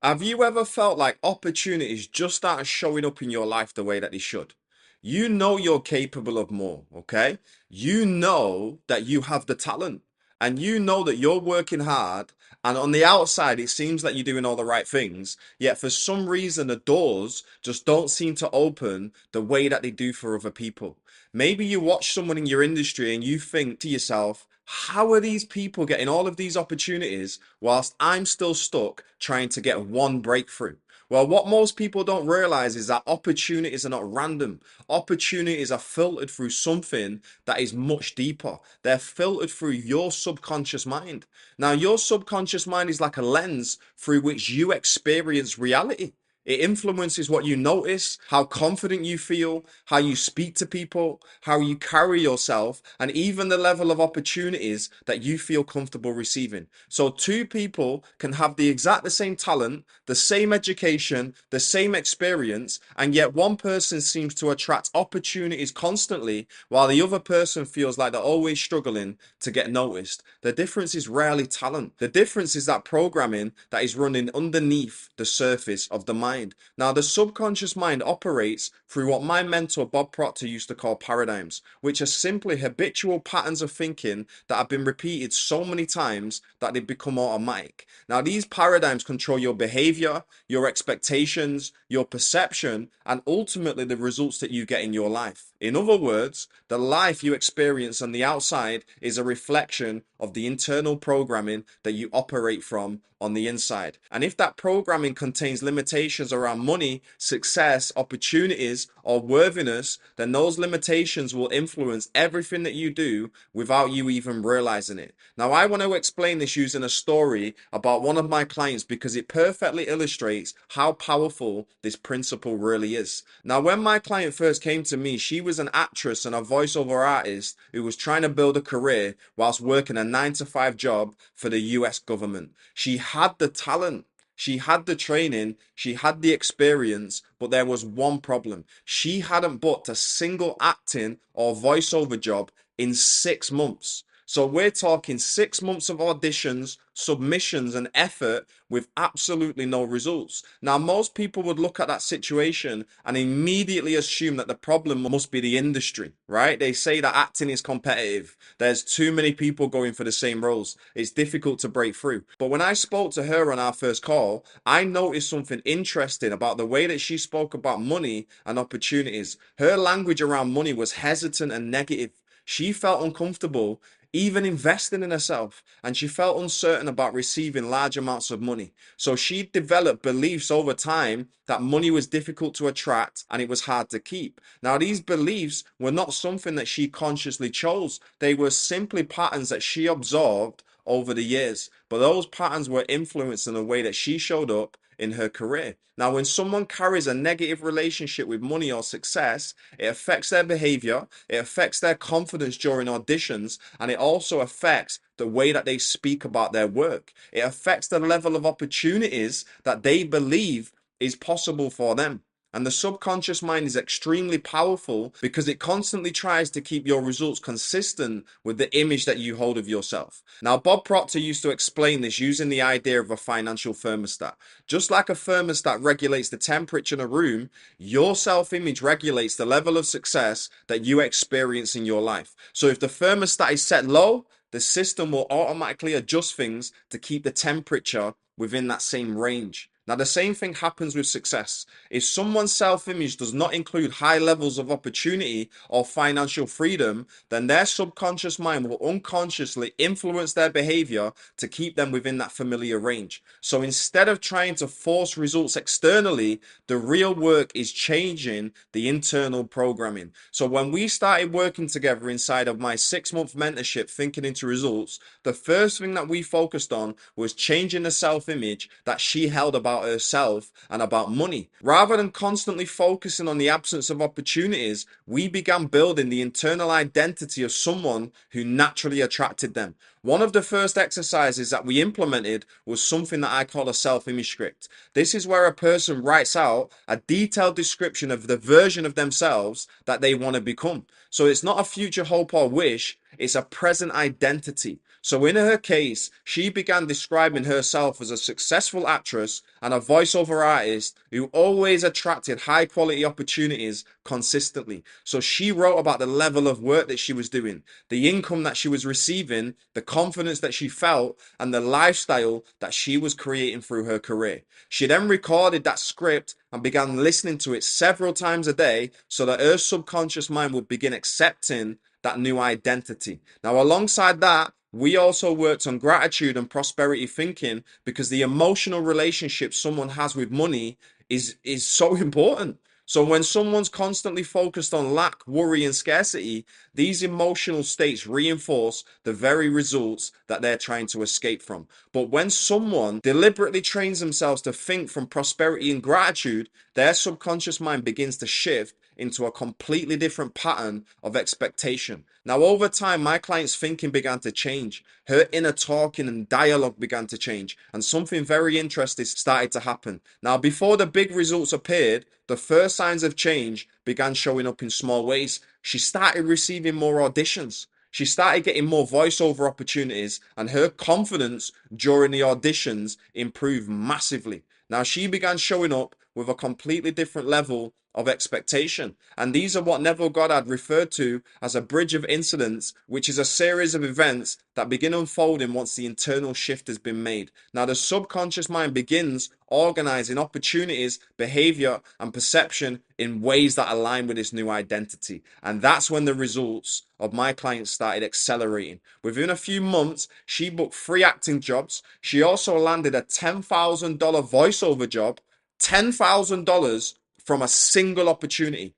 Have you ever felt like opportunities just aren't showing up in your life the way that they should? You know you're capable of more, okay? You know that you have the talent and you know that you're working hard, and on the outside it seems like you're doing all the right things, yet for some reason the doors just don't seem to open the way that they do for other people. Maybe you watch someone in your industry and you think to yourself, how are these people getting all of these opportunities whilst I'm still stuck trying to get one breakthrough? Well, what most people don't realize is that opportunities are not random. Opportunities are filtered through something that is much deeper. They're filtered through your subconscious mind. Now, your subconscious mind is like a lens through which you experience reality. It influences what you notice, how confident you feel, how you speak to people, how you carry yourself, and even the level of opportunities that you feel comfortable receiving. So two people can have the exact the same talent, the same education, the same experience, and yet one person seems to attract opportunities constantly while the other person feels like they're always struggling to get noticed. The difference is rarely talent. The difference is that programming that is running underneath the surface of the mind. Now, the subconscious mind operates through what my mentor Bob Proctor used to call paradigms, which are simply habitual patterns of thinking that have been repeated so many times that they become automatic. Now, these paradigms control your behavior, your expectations, your perception, and ultimately the results that you get in your life. In other words, the life you experience on the outside is a reflection of the internal programming that you operate from on the inside. And if that programming contains limitations around money, success, opportunities, or worthiness, then those limitations will influence everything that you do without you even realizing it. Now, I want to explain this using a story about one of my clients because it perfectly illustrates how powerful this principle really is. Now, when my client first came to me, she was an actress and a voiceover artist who was trying to build a career whilst working a 9 to 5 job for the US government. She had the talent. She had the training, she had the experience, but there was one problem. She hadn't booked a single acting or voiceover job in 6 months. So we're talking 6 months of auditions, submissions, and effort with absolutely no results. Now, most people would look at that situation and immediately assume that the problem must be the industry, right? They say that acting is competitive. There's too many people going for the same roles. It's difficult to break through. But when I spoke to her on our first call, I noticed something interesting about the way that she spoke about money and opportunities. Her language around money was hesitant and negative. She felt uncomfortable even investing in herself, and she felt uncertain about receiving large amounts of money. So she developed beliefs over time that money was difficult to attract and it was hard to keep. Now, these beliefs were not something that she consciously chose, they were simply patterns that she absorbed over the years. But those patterns were influencing the way that she showed up in her career. Now, when someone carries a negative relationship with money or success, it affects their behavior, it affects their confidence during auditions, and it also affects the way that they speak about their work. It affects the level of opportunities that they believe is possible for them. And the subconscious mind is extremely powerful because it constantly tries to keep your results consistent with the image that you hold of yourself. Now, Bob Proctor used to explain this using the idea of a financial thermostat. Just like a thermostat regulates the temperature in a room, your self-image regulates the level of success that you experience in your life. So if the thermostat is set low, the system will automatically adjust things to keep the temperature within that same range. Now, the same thing happens with success. If someone's self-image does not include high levels of opportunity or financial freedom, then their subconscious mind will unconsciously influence their behavior to keep them within that familiar range. So instead of trying to force results externally, the real work is changing the internal programming. So when we started working together inside of my 6 month mentorship, Thinking into Results, the first thing that we focused on was changing the self-image that she held about herself and about money. Rather than constantly focusing on the absence of opportunities, we began building the internal identity of someone who naturally attracted them. One of the first exercises that we implemented was something that I call a self-image script. This is where a person writes out a detailed description of the version of themselves that they want to become. So it's not a future hope or wish, it's a present identity. So in her case, she began describing herself as a successful actress and a voiceover artist who always attracted high quality opportunities consistently. So she wrote about the level of work that she was doing, the income that she was receiving, the confidence that she felt, and the lifestyle that she was creating through her career. She then recorded that script and began listening to it several times a day so that her subconscious mind would begin accepting that new identity. Now, alongside that, we also worked on gratitude and prosperity thinking because the emotional relationship someone has with money is so important. So when someone's constantly focused on lack, worry, and scarcity, these emotional states reinforce the very results that they're trying to escape from. But when someone deliberately trains themselves to think from prosperity and gratitude, their subconscious mind begins to shift into a completely different pattern of expectation. Now, over time, my client's thinking began to change. Her inner talking and dialogue began to change, and something very interesting started to happen. Now, before the big results appeared, the first signs of change began showing up in small ways. She started receiving more auditions. She started getting more voiceover opportunities, and her confidence during the auditions improved massively. Now, she began showing up with a completely different level of expectation. And these are what Neville Goddard referred to as a bridge of incidents, which is a series of events that begin unfolding once the internal shift has been made. Now, the subconscious mind begins organizing opportunities, behavior, and perception in ways that align with this new identity. And that's when the results of my clients started accelerating. Within a few months, she booked 3 acting jobs. She also landed a $10,000 voiceover job, $10,000 from a single opportunity.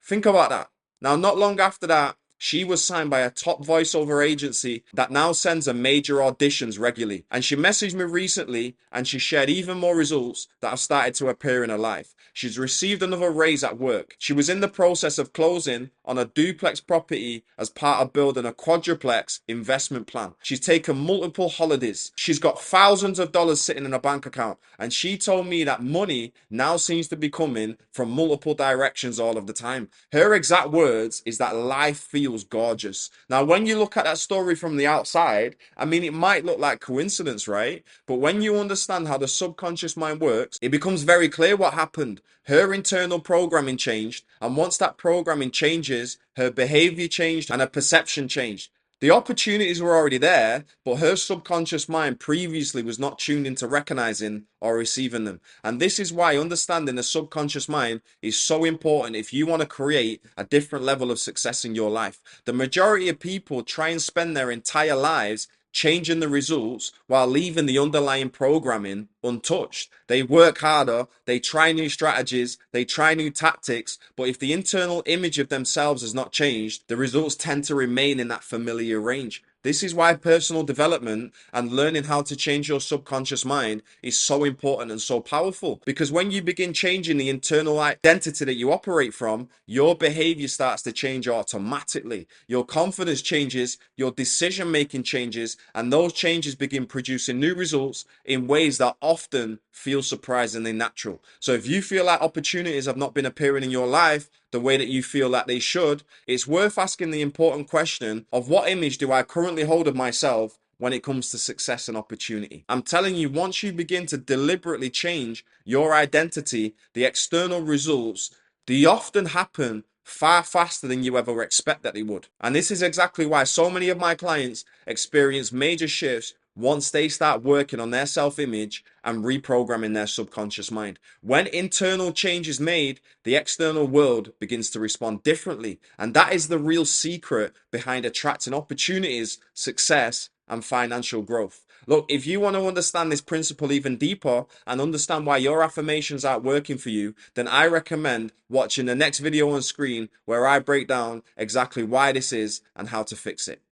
Think about that. Now, not long after that, she was signed by a top voiceover agency that now sends her major auditions regularly. And she messaged me recently and she shared even more results that have started to appear in her life. She's received another raise at work. She was in the process of closing on a duplex property as part of building a quadruplex investment plan. She's taken multiple holidays. She's got thousands of dollars sitting in a bank account. And she told me that money now seems to be coming from multiple directions all of the time. Her exact words is that life feels gorgeous. Now, when you look at that story from the outside, I mean, it might look like coincidence, right? But when you understand how the subconscious mind works, it becomes very clear what happened. Her internal programming changed, and once that programming changes, her behavior changed and her perception changed. The opportunities were already there, but her subconscious mind previously was not tuned into recognizing or receiving them. And this is why understanding the subconscious mind is so important if you want to create a different level of success in your life. The majority of people try and spend their entire lives changing the results while leaving the underlying programming untouched. They work harder, they try new strategies, they try new tactics, but if the internal image of themselves has not changed, the results tend to remain in that familiar range. This is why personal development and learning how to change your subconscious mind is so important and so powerful. Because when you begin changing the internal identity that you operate from, your behavior starts to change automatically. Your confidence changes, your decision making changes, and those changes begin producing new results in ways that often feel surprisingly natural. So if you feel like opportunities have not been appearing in your life the way that you feel that they should, it's worth asking the important question of what image do I currently hold of myself when it comes to success and opportunity. I'm telling you, once you begin to deliberately change your identity, the external results, they often happen far faster than you ever expect that they would. And this is exactly why so many of my clients experience major shifts once they start working on their self-image and reprogramming their subconscious mind. When internal change is made, the external world begins to respond differently. And that is the real secret behind attracting opportunities, success, and financial growth. Look, if you want to understand this principle even deeper and understand why your affirmations aren't working for you, then I recommend watching the next video on screen where I break down exactly why this is and how to fix it.